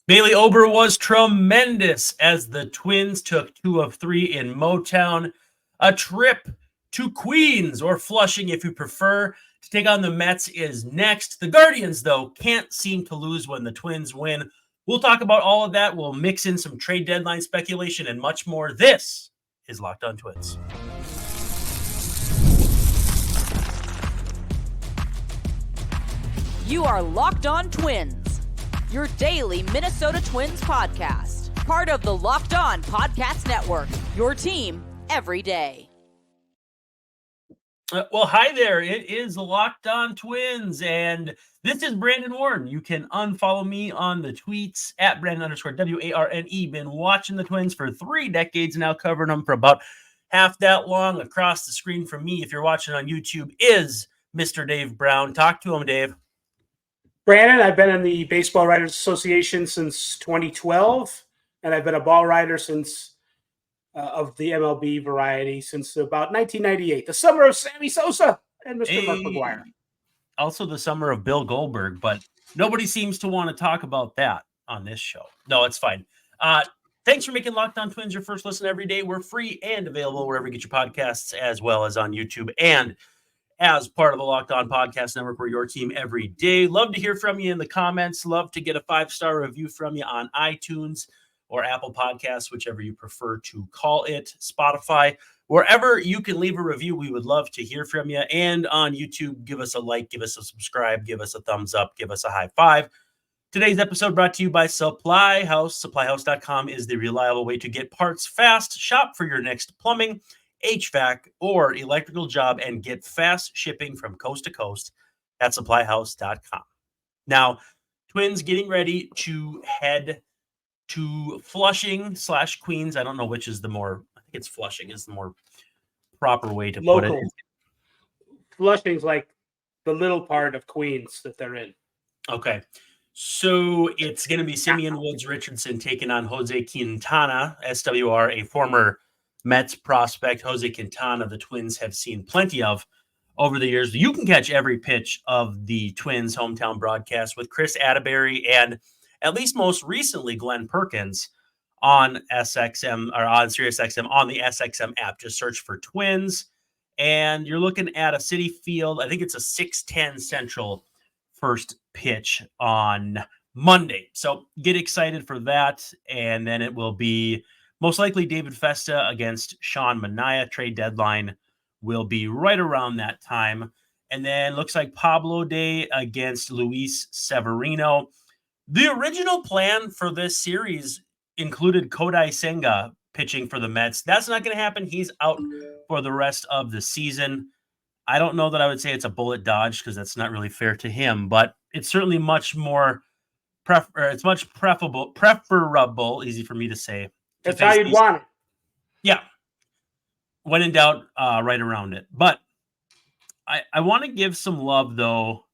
Bailey Ober was tremendous as the Twins took 2 of 3 in Motown. A trip to Queens, or Flushing if you prefer, to take on the Mets is next. The Guardians, though, can't seem to lose when the Twins win. We'll talk about all of that. We'll mix in some trade deadline speculation and much more. This is Locked On Twins. You are Locked On Twins, your daily Minnesota Twins podcast. Part of the Locked On Podcast Network, your team every day. Well, hi there. It is Locked On Twins, and this is Brandon Warren. You can unfollow me on the tweets at Brandon_WARNE. Been watching the Twins for 3 decades now, covering them for about half that long. Across the screen from me, if you're watching on YouTube, is Mr. Dave Brown. Talk to him, Dave. Brandon, I've been in the Baseball Writers Association since 2012, and I've been a ball writer since of the MLB variety since about 1998, the summer of Sammy Sosa and Mr. Mark McGwire. Also the summer of Bill Goldberg, but nobody seems to want to talk about that on this show. No, it's fine. Thanks for making Locked On Twins your first listen every day. We're free and available wherever you get your podcasts, as well as on YouTube and as part of the Locked On Podcast Network. We're your team every day. Love to hear from you in the comments. Love to get a 5-star review from you on iTunes or Apple Podcasts, whichever you prefer to call it, Spotify. Wherever you can leave a review, we would love to hear from you. And on YouTube, give us a like, give us a subscribe, give us a thumbs up, give us a high five. Today's episode brought to you by Supply House. SupplyHouse.com is the reliable way to get parts fast. Shop for your next plumbing, HVAC, or electrical job and get fast shipping from coast to coast at supplyhouse.com. Now, Twins getting ready to head to Flushing/Queens. I don't know which is the more, I think it's Flushing is the more proper way to put it. Flushing's like the little part of Queens that they're in. Okay. So it's going to be Simeon Woods Richardson taking on Jose Quintana, SWR, a former Mets prospect. Jose Quintana, the Twins have seen plenty of over the years. You can catch every pitch of the Twins hometown broadcast with Chris Atterbury and at least most recently Glenn Perkins on SXM or on SiriusXM on the SXM app. Just search for Twins, and you're looking at a Citi Field. I think it's a 6:10 Central first pitch on Monday. So get excited for that, and then it will be most likely David Festa against Sean Manaea. Trade deadline will be right around that time. And then looks like Pablo Day against Luis Severino. The original plan for this series included Kodai Senga pitching for the Mets. That's not going to happen. He's out for the rest of the season. I don't know that I would say it's a bullet dodge because that's not really fair to him, but it's certainly much more preferable, easy for me to say. That's how you'd want it. Yeah. When in doubt, right around it. But I want to give some love, though.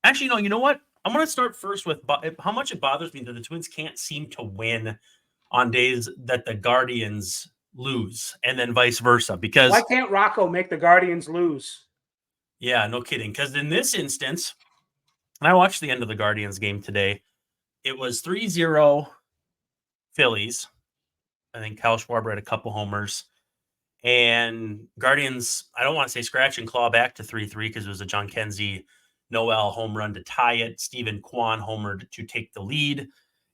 Actually, no, you know what? I'm going to start first with how much it bothers me that the Twins can't seem to win on days that the Guardians lose, and then vice versa. Because why can't Rocco make the Guardians lose? Yeah, no kidding. Because in this instance, and I watched the end of the Guardians game today, it was 3-0 Phillies. I think Kyle Schwarber had a couple homers. And Guardians, I don't want to say scratch and claw back to 3-3 because it was a John Kenzie Noel home run to tie it. Stephen Kwan homered to take the lead.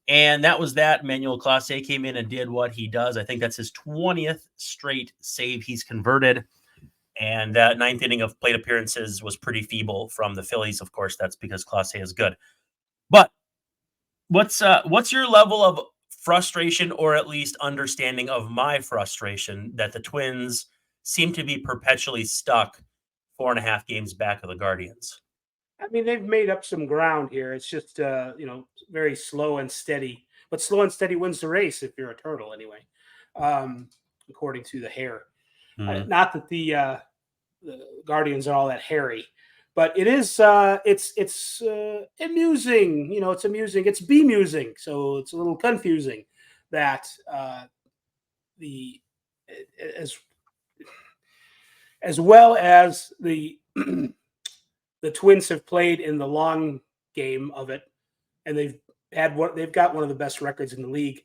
And that was that. Manuel Clase came in and did what he does. I think that's his 20th straight save he's converted. And that 9th inning of plate appearances was pretty feeble from the Phillies. Of course, that's because Clase is good. But what's your level of frustration, or at least understanding of my frustration, that the Twins seem to be perpetually stuck 4.5 games back of the Guardians? I mean, they've made up some ground here. It's just, very slow and steady. But slow and steady wins the race if you're a turtle, anyway, according to the hair. Not that the Guardians are all that hairy, but it is. It's amusing. It's amusing. It's bemusing. So it's a little confusing that as well as the the Twins have played in the long game of it, and they've they've got one of the best records in the league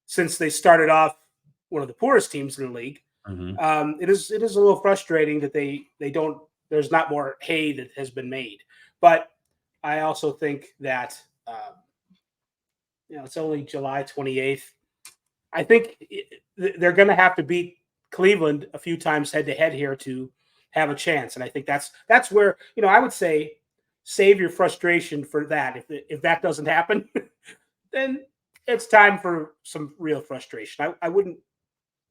since they started off one of the poorest teams in the league. Mhm. It is a little frustrating that they don't. There's not more hay that has been made, but I also think that it's only July 28th. I think they're going to have to beat Cleveland a few times head to head here to have a chance, and I think that's where I would say save your frustration for that. If that doesn't happen, then it's time for some real frustration. I wouldn't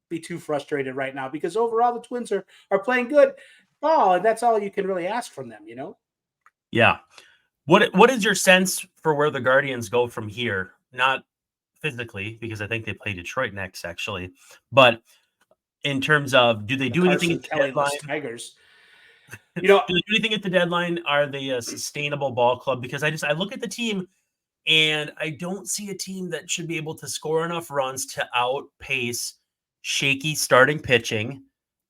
be too frustrated right now because overall the Twins are playing good ball, and that's all you can really ask from them. Yeah. What is your sense for where the Guardians go from here? Not physically, because I think they play Detroit next, actually, but in terms of do they The do anything Carson at the Kelly-less deadline? Tigers. Do they do anything at the deadline? Are they a sustainable ball club? Because I look at the team and I don't see a team that should be able to score enough runs to outpace shaky starting pitching.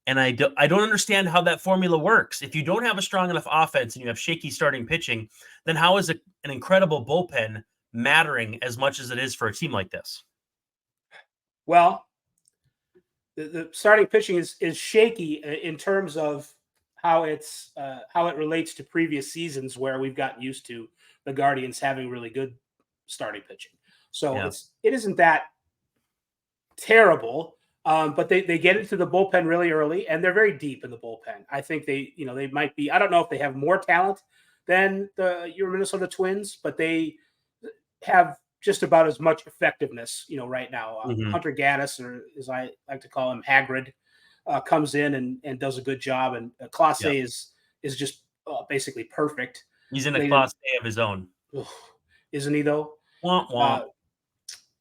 And I don't understand how that formula works. If you don't have a strong enough offense and you have shaky starting pitching, then how is an incredible bullpen mattering as much as it is for a team like this? Well, the starting pitching is shaky in terms of how it relates to previous seasons where we've gotten used to the Guardians having really good starting pitching. So Yeah. it isn't that terrible, but they get into the bullpen really early, and they're very deep in the bullpen. I think they might be. I don't know if they have more talent than your Minnesota Twins, but they have just about as much effectiveness, right now. Mhm. Hunter Gaddis, or as I like to call him, Hagrid, comes in and does a good job, and Clase Yeah. is just basically perfect. He's in a Played in, class A of his own. ugh, isn't he though? Womp womp. Uh,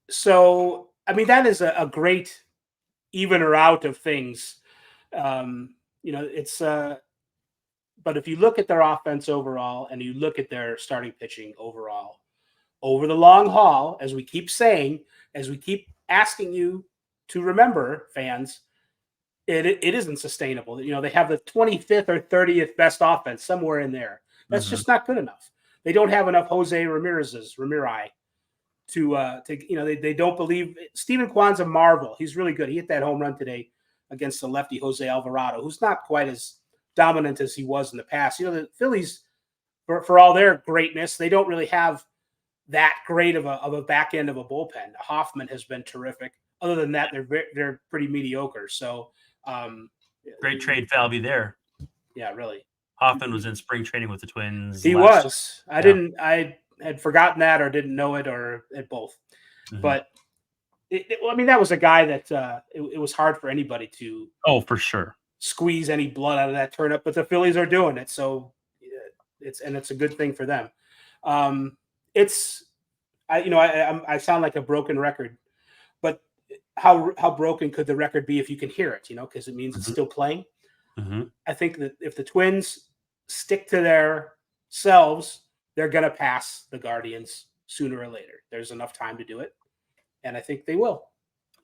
so I mean, that is a great evener out of things. It's but if you look at their offense overall and you look at their starting pitching overall, over the long haul, as we keep saying, as we keep asking you to remember, fans, it isn't sustainable. They have the 25th or 30th best offense somewhere in there. That's Mhm. just not good enough. They don't have enough Jose Ramirez to they don't believe Steven Kwan's a marvel. He's really good. He hit that home run today against the lefty Jose Alvarado, who's not quite as dominant as he was in the past. The Phillies, for all their greatness, they don't really have that great of a back end of a bullpen. Hoffman has been terrific. Other than that, they're pretty mediocre. So, Great trade value there. yeah, really. Hoffman was in spring training with the Twins He last was. year. I had forgotten that or didn't know it or at both. Mhm. But I mean, that was a guy that it was hard for anybody to Oh, for sure. squeeze any blood out of that turnip, but the Phillies are doing it. So it's a good thing for them. It's I sound like a broken record, but how broken could the record be if you can hear it? Because it means it's Mhm. still playing. Mhm. I think that if the Twins stick to their selves, they're going to pass the Guardians sooner or later. There's enough time to do it, and I think they will.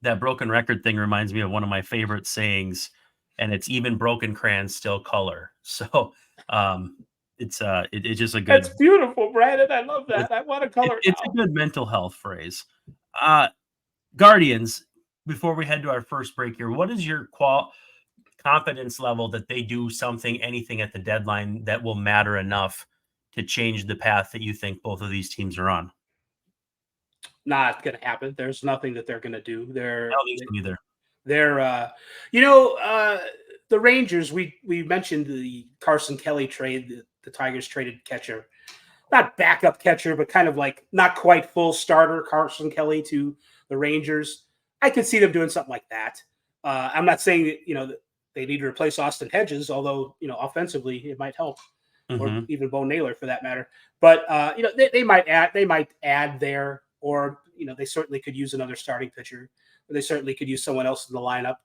That broken record thing reminds me of one of my favorite sayings, and it's even broken crayons still color. So, it's just a That's good beautiful, Brandon. I love that. I want to color it's a now. good mental health phrase. Uh, Guardians, before we head to our first break here, what is your confidence level that they do something, anything at the deadline that will matter enough to change the path that you think both of these teams are on? Not going to happen. There's nothing that they're going to do. I don't think so either. They're the Rangers. We mentioned the Carson Kelly trade. The Tigers traded catcher, not backup catcher, but kind of like not quite full starter Carson Kelly to the Rangers. I could see them doing something like that. I'm not saying that they need to replace Austin Hedges, although offensively it might help, or Mhm. even Bo Naylor for that matter. But they might add there, or they certainly could use another starting pitcher, or they certainly could use someone else in the lineup,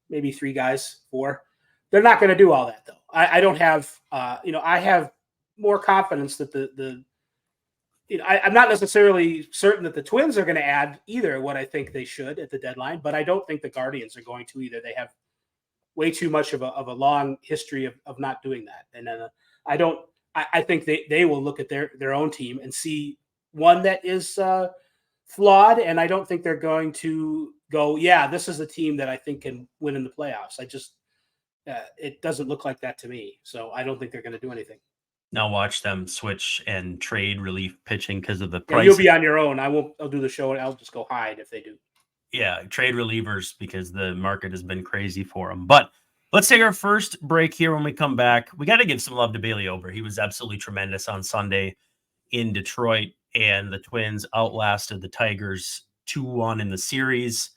maybe 3 guys, 4. They're not going to do all that though. I don't have I have more confidence that I'm not necessarily certain that the Twins are going to add either what I think they should at the deadline, but I don't think the Guardians are going to either. They have way too much of a long history of not doing that. And I think they will look at their own team and see one that is flawed, and I don't think they're going to go, yeah, this is a team that I think can win in the playoffs. I just it doesn't look like that to me. So I don't think they're going to do anything. Now watch them switch and trade relief pitching because of the Yeah, price. you'll be on your own. I'll do the show and I'll just go hide if they do. Yeah, trade relievers because the market has been crazy for them. But let's take our first break here. When we come back, we got to give some love to Bailey Ober. He was absolutely tremendous on Sunday in Detroit, and the Twins outlasted the Tigers 2-1 in the series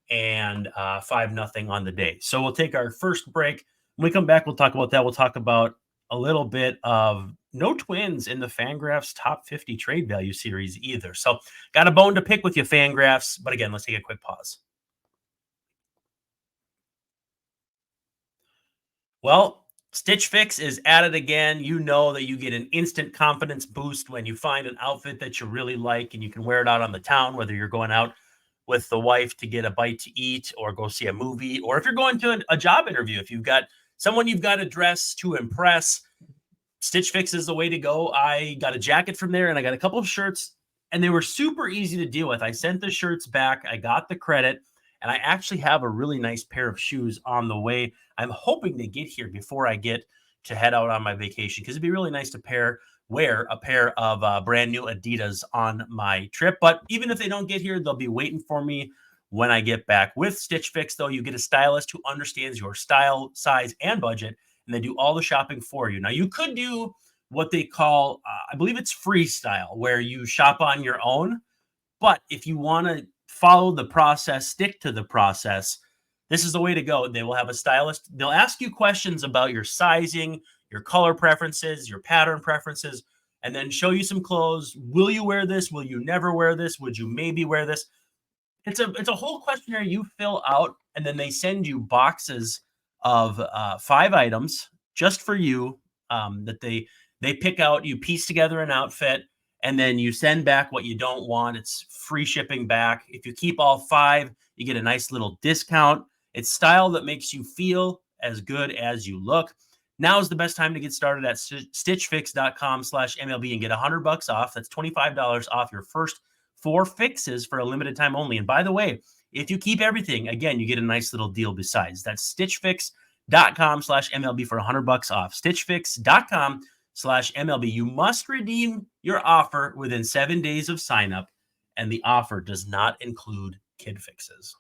and 5-0 on the day. So we'll take our first break. When we come back, we'll talk about that. We'll talk about a little bit of no Twins in the Fangraphs top 50 trade value series either. So got a bone to pick with you, Fangraphs. But again, let's take a quick pause. Well, Stitch Fix is at it again. You know that you get an instant confidence boost when you find an outfit that you really like and you can wear it out on the town, whether you're going out with the wife to get a bite to eat or go see a movie, or if you're going to a job interview, if you've got someone you've got to dress to impress, Stitch Fix is the way to go. I got a jacket from there and I got a couple of shirts, and they were super easy to deal with. I sent the shirts back. I got the credit, and I actually have a really nice pair of shoes on the way. I'm hoping to get here before I get to head out on my vacation, because it'd be really nice to wear a pair of brand new Adidas on my trip. But even if they don't get here, they'll be waiting for me when I get back. With Stitch Fix, though, you get a stylist who understands your style, size, and budget, and they do all the shopping for you. Now, you could do what they call, I believe it's freestyle, where you shop on your own. But if you want to follow the process, stick to the process, this is the way to go. They will have a stylist. They'll ask you questions about your sizing, your color preferences, your pattern preferences, and then show you some clothes. Will you wear this? Will you never wear this? Would you maybe wear this? It's a whole questionnaire you fill out, and then they send you boxes of 5 items just for you that they pick out. You piece together an outfit, and then you send back what you don't want. It's free shipping back. If you keep all 5, you get a nice little discount. It's style that makes you feel as good as you look. Now is the best time to get started at stitchfix.com/MLB and get $100 off. That's $25 off your first 4 fixes for a limited time only. And by the way, if you keep everything, again, you get a nice little deal besides. That's stitchfix.com/MLB for $100 off. Stitchfix.com/MLB. You must redeem your offer within 7 days of sign up, and the offer does not include kid fixes.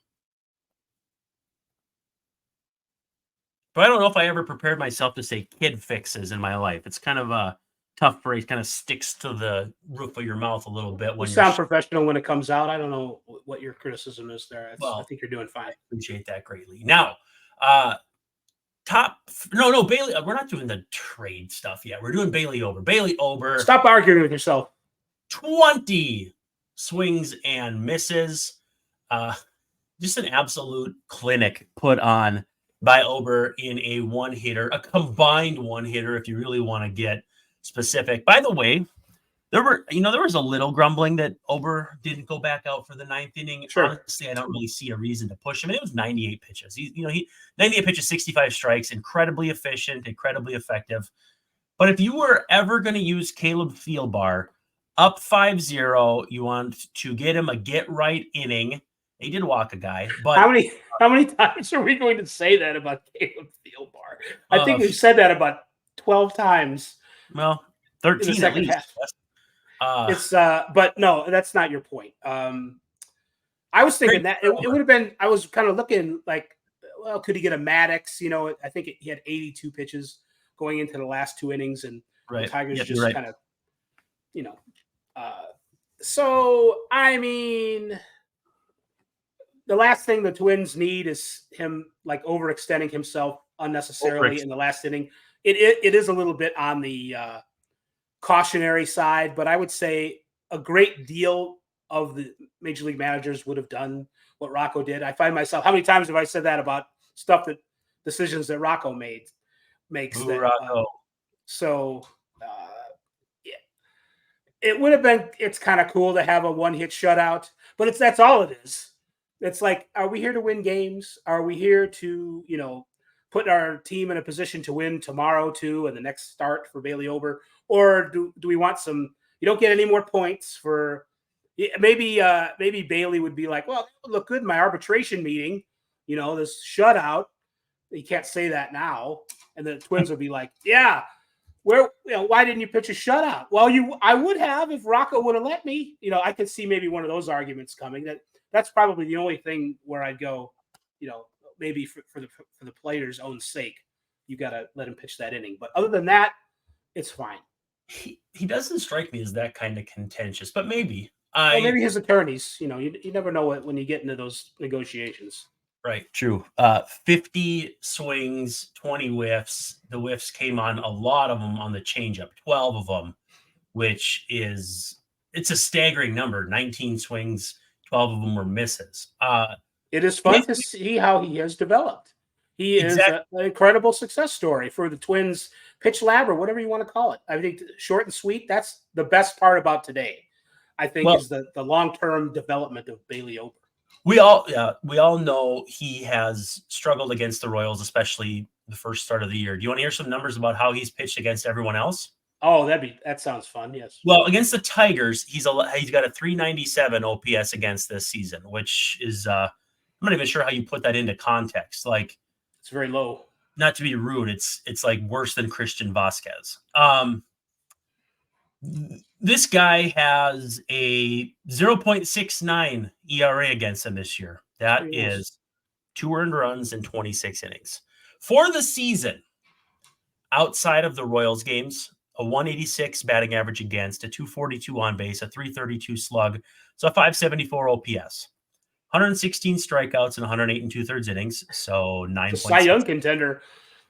But I don't know if I ever prepared myself to say kid fixes in my life. It's kind of a tough phrase, kind of sticks to the roof of your mouth a little bit. When you sound professional when it comes out. I don't know what your criticism is there. I think you're doing fine. I appreciate that greatly. Now, Bailey, we're not doing the trade stuff yet. We're doing Bailey Ober. Bailey Ober. Stop arguing with yourself. 20 swings and misses. Just an absolute clinic put on by Ober in a one-hitter, a combined one-hitter, if you really want to get specific. By the way, there was a little grumbling that Ober didn't go back out for the 9th inning. Sure. Honestly, I don't really see a reason to push him. And it was 98 pitches. 98 pitches, 65 strikes, incredibly efficient, incredibly effective. But if you were ever going to use Caleb Thielbar up 5-0, you want to get him a get-right inning. He did walk a guy, but how many times are we going to say that about Caleb Thielbar? I think we've said that about 12 times. Well, 13 at least. But no, that's not your point. I was thinking that it would have been. I was kind of looking like, well, could he get a Maddox? I think he had 82 pitches going into the last 2 innings, and the Tigers kind of, So I mean, the last thing the Twins need is him like overextending himself unnecessarily in the last inning. It is a little bit on the cautionary side, but I would say a great deal of the major league managers would have done what Rocco did. I find myself, how many times have I said that about decisions that Rocco makes? Rocco. It would have been, it's kind of cool to have a one-hit shutout, but that's all it is. It's like, are we here to win games? Are we here to, put our team in a position to win tomorrow too, and the next start for Bailey Ober? Or do we want some, You don't get any more points for maybe Bailey would be like, well, that would look good in my arbitration meeting. This shutout. You can't say that now. And the Twins would be like, yeah, why didn't you pitch a shutout? Well, I would have if Rocco would have let me. I could see maybe one of those arguments coming. That's probably the only thing where I'd go, maybe for the player's own sake, you got to let him pitch that inning. But other than that, it's fine. He doesn't strike me as that kind of contentious, but maybe. Maybe his attorneys, you never know when you get into those negotiations. Right. True. 50 swings, 20 whiffs. The whiffs came on a lot of them on the changeup, 12 of them, which it's a staggering number. 19 swings, 12 of them were misses. It is fun to see how he has developed. He is an incredible success story for the Twins pitch lab or whatever you want to call it. I think short and sweet, that's the best part about today, I think, is the long-term development of Bailey Ober. We all know he has struggled against the Royals, especially the first start of the year. Do you want to hear some numbers about how he's pitched against everyone else? Oh, that sounds fun. Yes. Well, against the Tigers, he's got a 397 OPS against this season, which is I'm not even sure how you put that into context. Like, it's very low. Not to be rude, it's like worse than Christian Vasquez. This guy has a 0.69 ERA against him this year. That is 2 earned runs in 26 innings. For the season, outside of the Royals games, a 186 batting average against, a 242 on base, a 332 slug, so a 574 OPS. 116 strikeouts in 108 2/3 innings, so 9. Cy Young contender.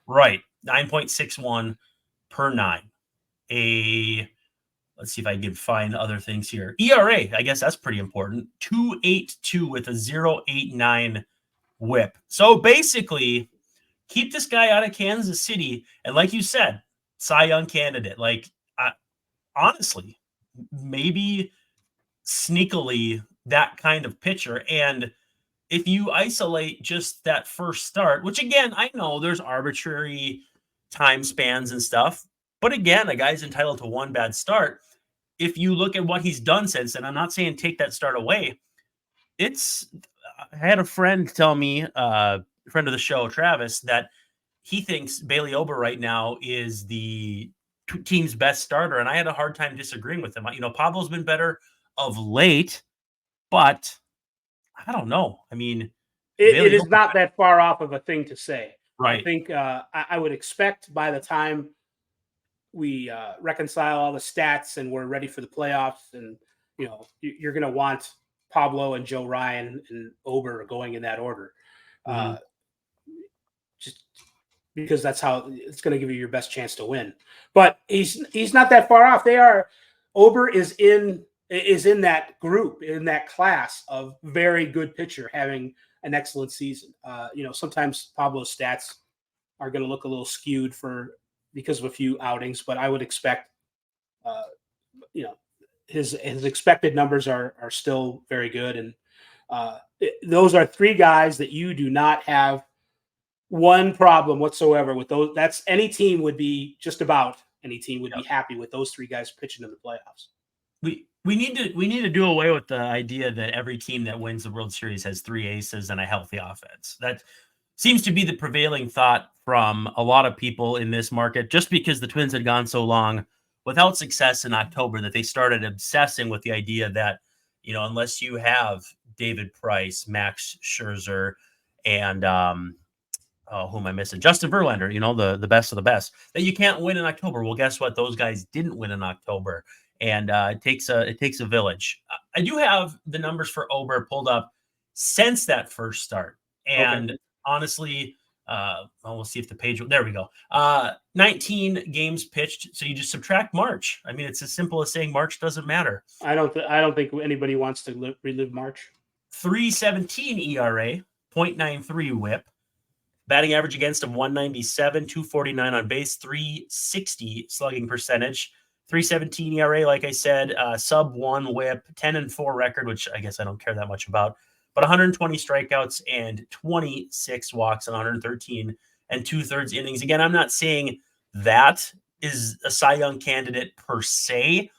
Right, 9.61 per 9. Let's see if I can find other things here. ERA, I guess that's pretty important. 2.82 with a 0.89 whip. So basically, keep this guy out of Kansas City, and like you said, Cy Young candidate. Like, honestly, maybe sneakily that kind of pitcher. And if you isolate just that first start, which again, I know there's arbitrary time spans and stuff, but again, a guy's entitled to one bad start. If you look at what he's done since, and I'm not saying take that start away, I had a friend tell me, a friend of the show, Travis, that he thinks Bailey Ober right now is the team's best starter, and I had a hard time disagreeing with him. Pablo's been better of late, but I don't know. I mean, it is not that far off of a thing to say. Right. I think I would expect by the time we reconcile all the stats and we're ready for the playoffs, and you're going to want Pablo and Joe Ryan and Ober going in that order, just because that's how it's going to give you your best chance to win. But he's not that far off. Ober is in that group, in that class of very good pitcher having an excellent season. Sometimes Pablo's stats are going to look a little skewed because of a few outings, but I would expect, his expected numbers are still very good. And those are 3 guys that you do not have one problem whatsoever with those. That's any team would be happy with those 3 guys pitching in the playoffs. We need to do away with the idea that every team that wins the World Series has 3 aces and a healthy offense. That seems to be the prevailing thought from a lot of people in this market, just because the Twins had gone so long without success in October that they started obsessing with the idea that, unless you have David Price, Max Scherzer, and who am I missing? Justin Verlander, the best of the best, that you can't win in October. Well, guess what? Those guys didn't win in October. And it takes a village. I do have the numbers for Ober pulled up since that first start. And honestly, we'll see if the page, there we go. 19 games pitched. So you just subtract March. I mean, it's as simple as saying March doesn't matter. I don't think anybody wants to relive March. 3.17 ERA, 0.93 whip. Batting average against him 197, 249 on base, 360 slugging percentage. 3.17 ERA, like I said, sub 1 whip, 10-4 record, which I guess I don't care that much about, but 120 strikeouts and 26 walks in 113 2/3 innings. Again, I'm not saying that is a Cy Young candidate per se,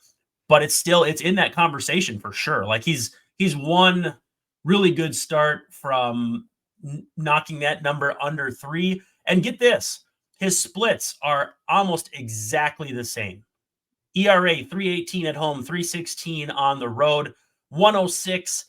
but it's in that conversation for sure. Like he's one really good start from knocking that number under 3. And get this, his splits are almost exactly the same. ERA 3.18 at home, 3.16 on the road, 106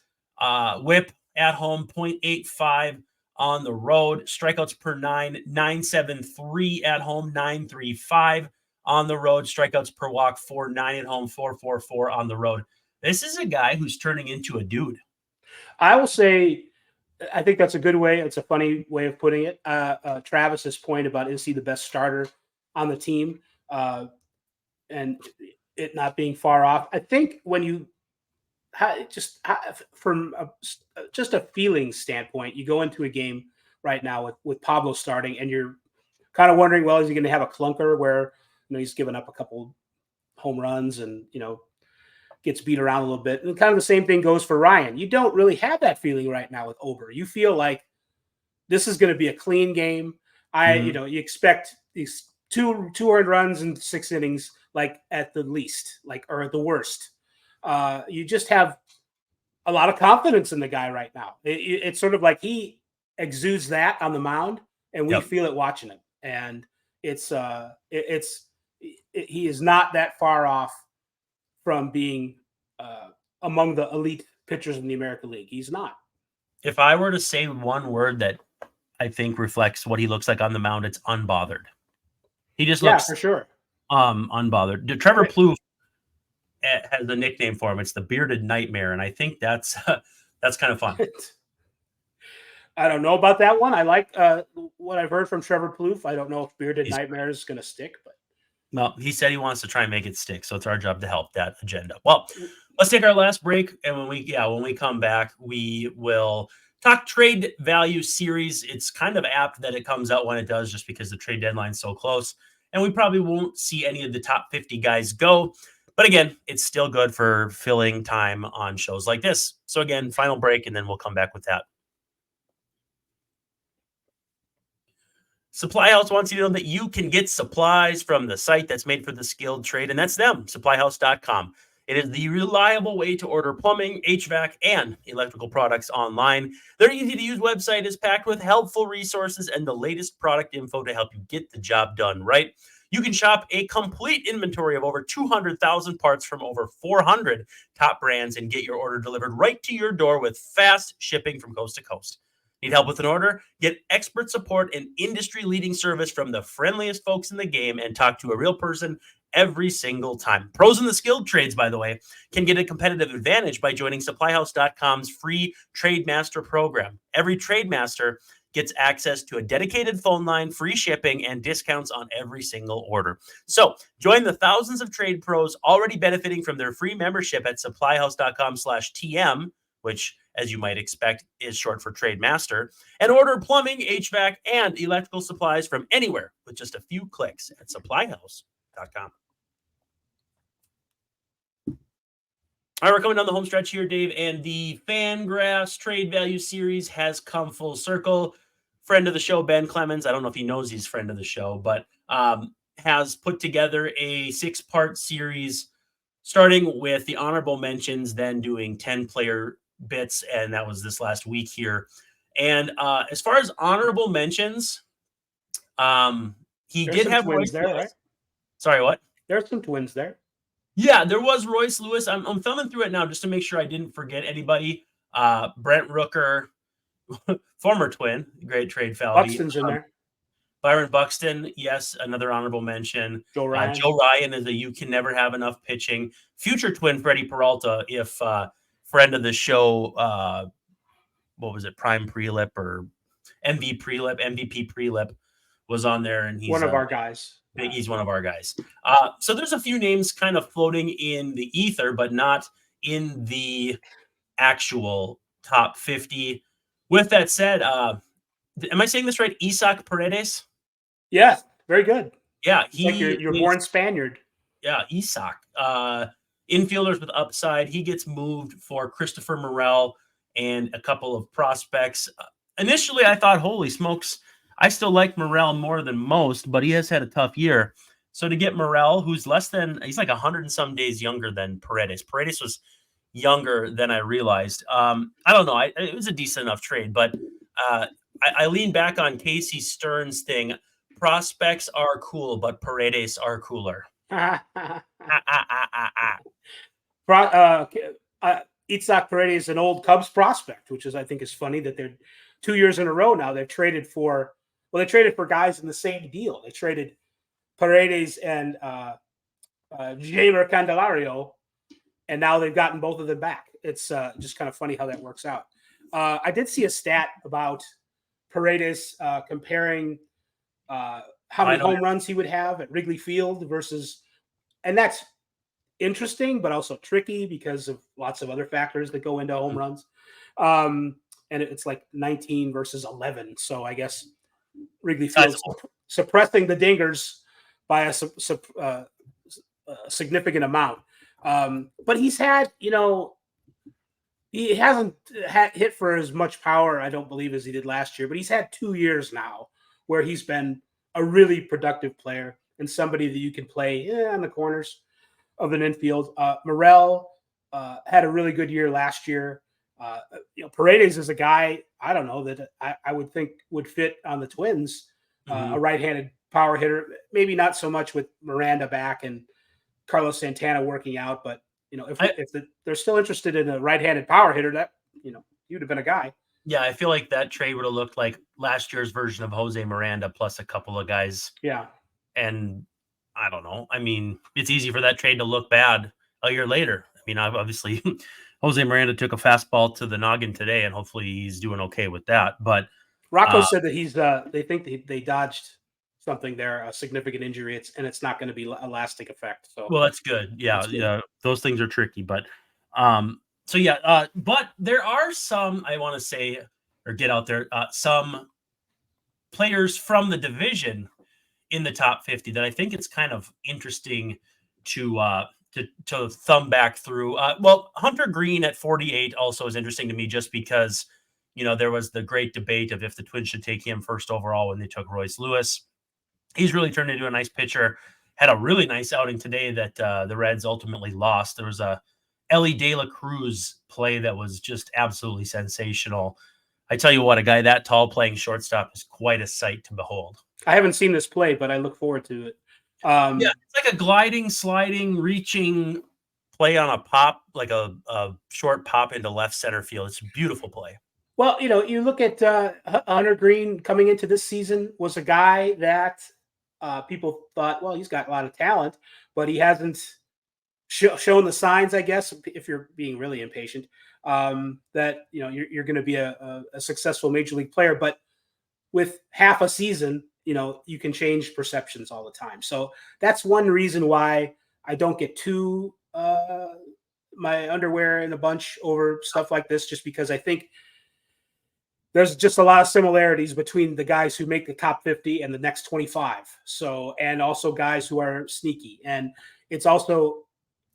whip at home, 0.85 on the road, strikeouts per 9, 9.73 at home, 9.35 on the road, strikeouts per walk, 4.9 at home, 4.44 on the road. This is a guy who's turning into a dude. I will say, I think that's a good way. It's a funny way of putting it. Travis's point about is he the best starter on the team, and it not being far off. I think when you from just a feeling standpoint, you go into a game right now with Pablo starting, and you're kind of wondering, well, is he going to have a clunker where he's given up a couple home runs and gets beat around a little bit. And kind of the same thing goes for Ryan. You don't really have that feeling right now with Ober. You feel like this is going to be a clean game. You expect these two earned runs in 6 innings, like at the least, or at the worst. You just have a lot of confidence in the guy right now. It's sort of like he exudes that on the mound, and we feel it watching him. And he is not that far off from being among the elite pitchers in the American League. He's not. If I were to say one word that I think reflects what he looks like on the mound, it's unbothered. He just looks for sure. Unbothered. Trevor Plouffe has a nickname for him. It's the Bearded Nightmare, and I think that's kind of fun. I don't know about that one. I like what I've heard from Trevor Plouffe. I don't know if Bearded Nightmare is going to stick, but well, he said he wants to try and make it stick, so it's our job to help that agenda. Well, let's take our last break, and when we come back, we will talk trade value series. It's kind of apt that it comes out when it does, just because the trade deadline's so close, and we probably won't see any of the top 50 guys go. But again, it's still good for filling time on shows like this. So again, final break, and then we'll come back with that. Supply House wants you to know that you can get supplies from the site that's made for the skilled trade, and that's them, supplyhouse.com. It is the reliable way to order plumbing, HVAC, and electrical products online. Their easy-to-use website is packed with helpful resources and the latest product info to help you get the job done right. You can shop a complete inventory of over 200,000 parts from over 400 top brands and get your order delivered right to your door with fast shipping from coast to coast. Need help with an order? Get expert support and industry-leading service from the friendliest folks in the game and talk to a real person every single time. Pros in the skilled trades, by the way, can get a competitive advantage by joining supplyhouse.com's free Trade Master program. Every Trade Master gets access to a dedicated phone line, free shipping, and discounts on every single order. So join the thousands of trade pros already benefiting from their free membership at supplyhouse.com/TM, which, as you might expect, is short for Trade Master, and order plumbing, HVAC, and electrical supplies from anywhere with just a few clicks at supplyhouse.com. All right, we're coming down the home stretch here, Dave, and the Fangraphs trade value series has come full circle. Friend of the show, Ben Clemens, I don't know if he knows he's friend of the show, but has put together a 6-part series, starting with the honorable mentions, then doing 10-player bits, and that was this last week here. And as far as honorable mentions, he did have twins there, right? Sorry, what? There's some twins there. Yeah, there was Royce Lewis. I'm thumbing through it now just to make sure I didn't forget anybody. Brent Rooker, former Twin, great trade value. Buxton's in there. Byron Buxton, yes, another honorable mention. Joe Ryan. Joe Ryan is you can never have enough pitching. Future Twin Freddie Peralta, if friend of the show, what was it, Prime Prelip or MVP Prelip was on there, and he's one of our guys. He's one of our guys. So there's a few names kind of floating in the ether, but not in the actual top 50. With that said, am I saying this right? Isaac Paredes? Yeah, very good. Yeah. You're born Spaniard. Yeah, Isaac. Infielders with upside. He gets moved for Christopher Morel and a couple of prospects. Initially, I thought, holy smokes, I still like Morel more than most, but he has had a tough year. So to get Morel, he's like 100 and some days younger than Paredes. Paredes was younger than I realized. I don't know. It was a decent enough trade, but I lean back on Casey Stern's thing. Prospects are cool, but Paredes are cooler. Itzhak Paredes is an old Cubs prospect, which I think is funny that they're 2 years in a row now. They've traded for guys in the same deal. They traded Paredes and Jamer Candelario, and now they've gotten both of them back. It's just kind of funny how that works out. I did see a stat about Paredes comparing how many home runs he would have at Wrigley Field versus, and that's interesting, but also tricky because of lots of other factors that go into home runs. And it's like 19 versus 11. So I guess Wrigley Field's suppressing the dingers by a significant amount. But he's had, he hasn't hit for as much power, I don't believe, as he did last year, but he's had 2 years now where he's been a really productive player and somebody that you can play on the corners of an infield. Morel had a really good year last year. Paredes is a guy, I don't know, that I would think would fit on the Twins, a right-handed power hitter, maybe not so much with Miranda back and Carlos Santana working out, but if they're still interested in a right-handed power hitter, that you'd have been a guy. Yeah, I feel like that trade would have looked like last year's version of Jose Miranda plus a couple of guys. Yeah. And I don't know. I mean, it's easy for that trade to look bad a year later. I mean, obviously, Jose Miranda took a fastball to the noggin today, and hopefully he's doing okay with that. But Rocco said that they think they dodged something there, a significant injury, and it's not going to be a lasting effect. So, well, that's good. Yeah, yeah, those things are tricky, but but there are some, I want to say, or get out there, some players from the division in the top 50 that I think it's kind of interesting to thumb back through. Well, Hunter Greene at 48 also is interesting to me just because, there was the great debate of if the Twins should take him first overall when they took Royce Lewis. He's really turned into a nice pitcher. Had a really nice outing today that the Reds ultimately lost. There was a Ellie De La Cruz play that was just absolutely sensational. I tell you what, a guy that tall playing shortstop is quite a sight to behold. I haven't seen this play, but I look forward to it. Yeah, it's like a gliding, sliding, reaching play on a pop, like a short pop into left center field. It's a beautiful play. Well, you look at Hunter Greene coming into this season was a guy that people thought, well, he's got a lot of talent, but he hasn't shown the signs, I guess, if you're being really impatient, that you're going to be a successful major league player. But with half a season, you can change perceptions all the time. So that's one reason why I don't get too my underwear in a bunch over stuff like this, just because I think there's just a lot of similarities between the guys who make the top 50 and the next 25. So, and also guys who are sneaky. And it's also,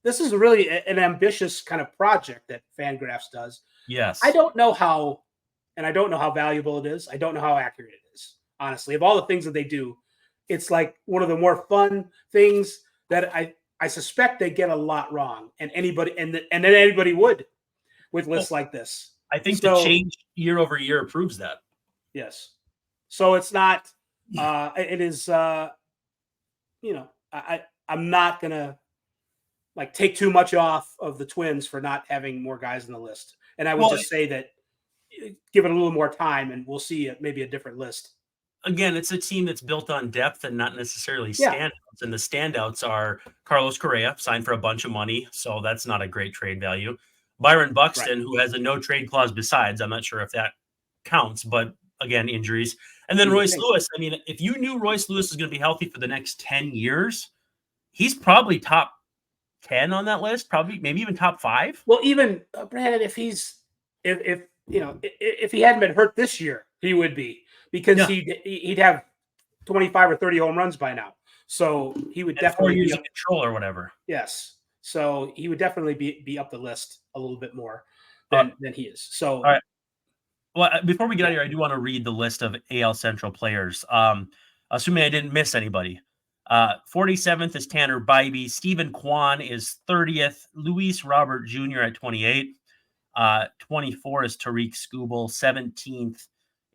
this is really an ambitious kind of project that Fangraphs does. Yes. I don't know how valuable it is. I don't know how accurate it is. Honestly, of all the things that they do, it's like one of the more fun things that I suspect they get a lot wrong, and then anybody would with lists like this. I think the change year over year proves that. Yes. So it's not. It is. I'm not gonna take too much off of the Twins for not having more guys on the list, and I would just say that give it a little more time, and we'll see maybe a different list. Again, it's a team that's built on depth and not necessarily standouts. And the standouts are Carlos Correa, signed for a bunch of money, so that's not a great trade value. Byron Buxton, who has a no-trade clause besides. I'm not sure if that counts, but again, injuries. And then Royce Lewis. I mean, if you knew Royce Lewis is going to be healthy for the next 10 years, he's probably top 10 on that list, probably maybe even top 5. Well, even Brandon, if he hadn't been hurt this year, he would be, because he'd have 25 or 30 home runs by now. So he would definitely 4 years of control or whatever. Yes. So he would definitely be up the list a little bit more than he is. So, all right. Well, before we get out of here, I do want to read the list of AL Central players. Assuming I didn't miss anybody. 47th is Tanner Bybee. Stephen Kwan is 30th. Luis Robert Jr. at 28. 24 is Tariq Skubal. 17th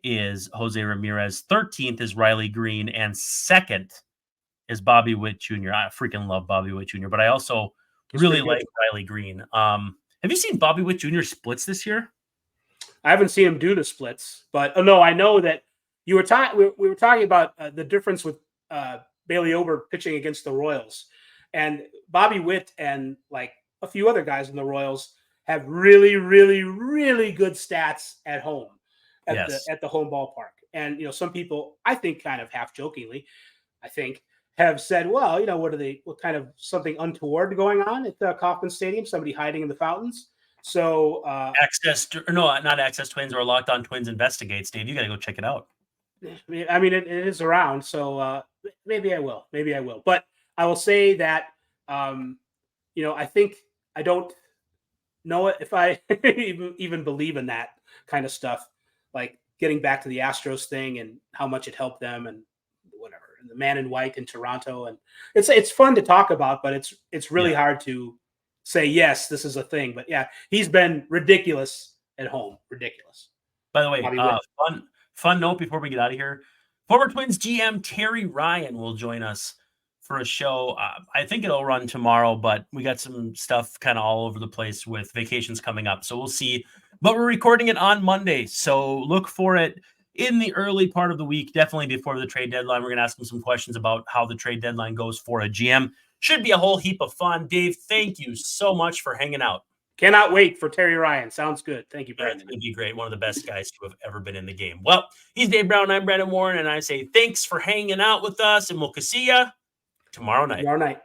is Jose Ramirez. 13th is Riley Greene. And 2nd is Bobby Witt Jr. I freaking love Bobby Witt Jr., but I also really like Riley Greene. Have you seen Bobby Witt Jr. splits this year? I haven't seen him do the splits, but no, I know that you were talking. We were talking about the difference with Bailey Ober pitching against the Royals, and Bobby Witt and like a few other guys in the Royals have really, really, really good stats at home, at the home ballpark. And some people, I think, kind of half jokingly, have said, well, what kind of something untoward going on at the Kauffman Stadium? Somebody hiding in the fountains. So not Access Twins or Locked On Twins investigates. Dave, you got to go check it out. I mean, it is around, so maybe I will. But I will say that, I think I don't know if I even believe in that kind of stuff, like getting back to the Astros thing and how much it helped them and whatever, and the man in white in Toronto. And it's fun to talk about, but it's really hard to say, yes, this is a thing. But yeah, he's been ridiculous at home. Ridiculous. By the way, fun note before we get out of here. Former Twins GM Terry Ryan will join us for a show. I think it'll run tomorrow, but we got some stuff kind of all over the place with vacations coming up. So we'll see. But we're recording it on Monday. So look for it in the early part of the week, definitely before the trade deadline. We're going to ask him some questions about how the trade deadline goes for a GM. Should be a whole heap of fun. Dave, thank you so much for hanging out. Cannot wait for Terry Ryan. Sounds good. Thank you, Brandon. It's going to be great. One of the best guys to have ever been in the game. Well, he's Dave Brown. I'm Brandon Warren, and I say thanks for hanging out with us, and we'll see you tomorrow night.